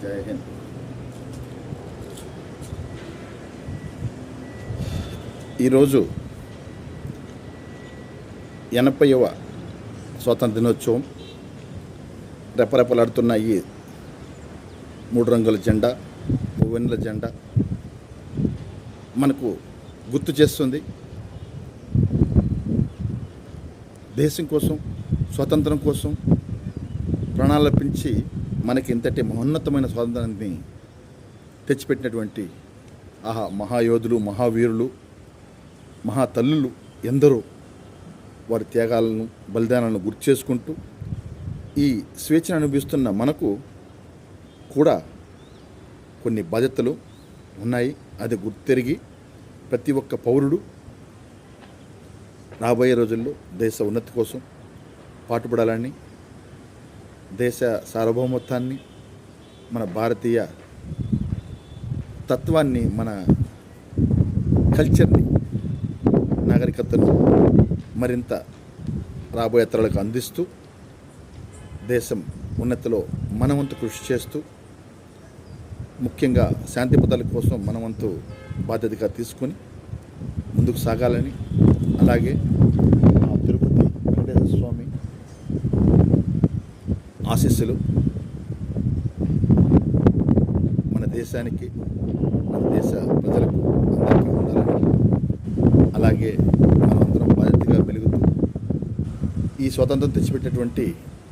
జై హింద్. ఈరోజు 80వ స్వాతంత్ర దినోత్సవం. రెపరెపలాడుతున్న ఈ 3 రంగుల జెండా, వెన్నెల జెండా మనకు గుర్తు చేస్తుంది దేశం కోసం, స్వాతంత్రం కోసం ప్రాణాలర్పించి మనకి ఇంతటి మహోన్నతమైన స్వాతంత్రాన్ని తెచ్చిపెట్టినటువంటి మహాయోధులు, మహావీరులు, మహాతల్లులు ఎందరో వారి త్యాగాలను, బలిదానాలను గుర్తు చేసుకుంటూ ఈ స్వేచ్ఛను అనుభవిస్తున్న మనకు కూడా కొన్ని బాధ్యతలు ఉన్నాయి. అది గుర్తెరిగి ప్రతి ఒక్క పౌరుడు రాబోయే రోజుల్లో దేశ ఉన్నతి కోసం పాటుపడాలని, దేశ సార్వభౌమత్వాన్ని, మన భారతీయ తత్వాన్ని, మన కల్చర్ని, నాగరికతను మరింత రాబోయే తరాలకు అందిస్తూ దేశం ఉన్నతిలో మనవంతు కృషి చేస్తూ, ముఖ్యంగా శాంతి భద్రతల కోసం మనవంతు బాధ్యతగా తీసుకొని ముందుకు సాగాలని, అలాగే తిరుపతి వెంకటేశ్వర స్వామి ఆశీస్సులు మన దేశానికి, మన దేశ ప్రజలకు అందరికీ ఉండాలని, అలాగే మనమందరం బాధ్యతగా వెలుగుతూ ఈ స్వాతంత్రం తెచ్చిపెట్టినటువంటి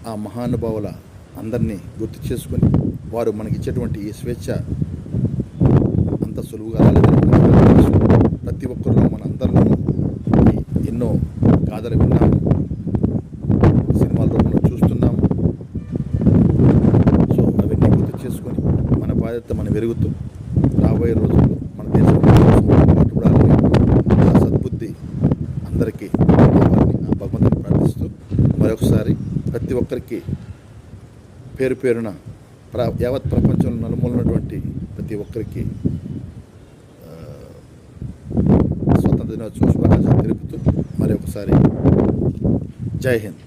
ఆ మహానుభావుల అందరినీ గుర్తు చేసుకొని, వారు మనకిచ్చేటువంటి ఈ స్వేచ్ఛ అంత సులువుగా రాలేదని ప్రతి ఒక్కరిలో మన అందరిలోనూ ఎన్నో గాథలు విన్నాము, సినిమాల రూపంలో చూస్తున్నాము. సో అవన్నీ గుర్తు చేసుకొని మన బాధ్యత మనం వెలుగుతూ రాబోయే రోజుల్లో మన దేశం పాటుపడాలని ఆ సద్బుద్ధి అందరికీ కావాలని ఆ భగవంతుని ప్రార్థిస్తూ మరొకసారి ప్రతి ఒక్కరికి పేరు పేరున యావత్ ప్రపంచంలో నలుమూలన్నటువంటి ప్రతి ఒక్కరికి స్వాతంత్ర దినోత్సవ శుభాకాంక్షలు తెలుపుతూ మరొకసారి జై హింద్.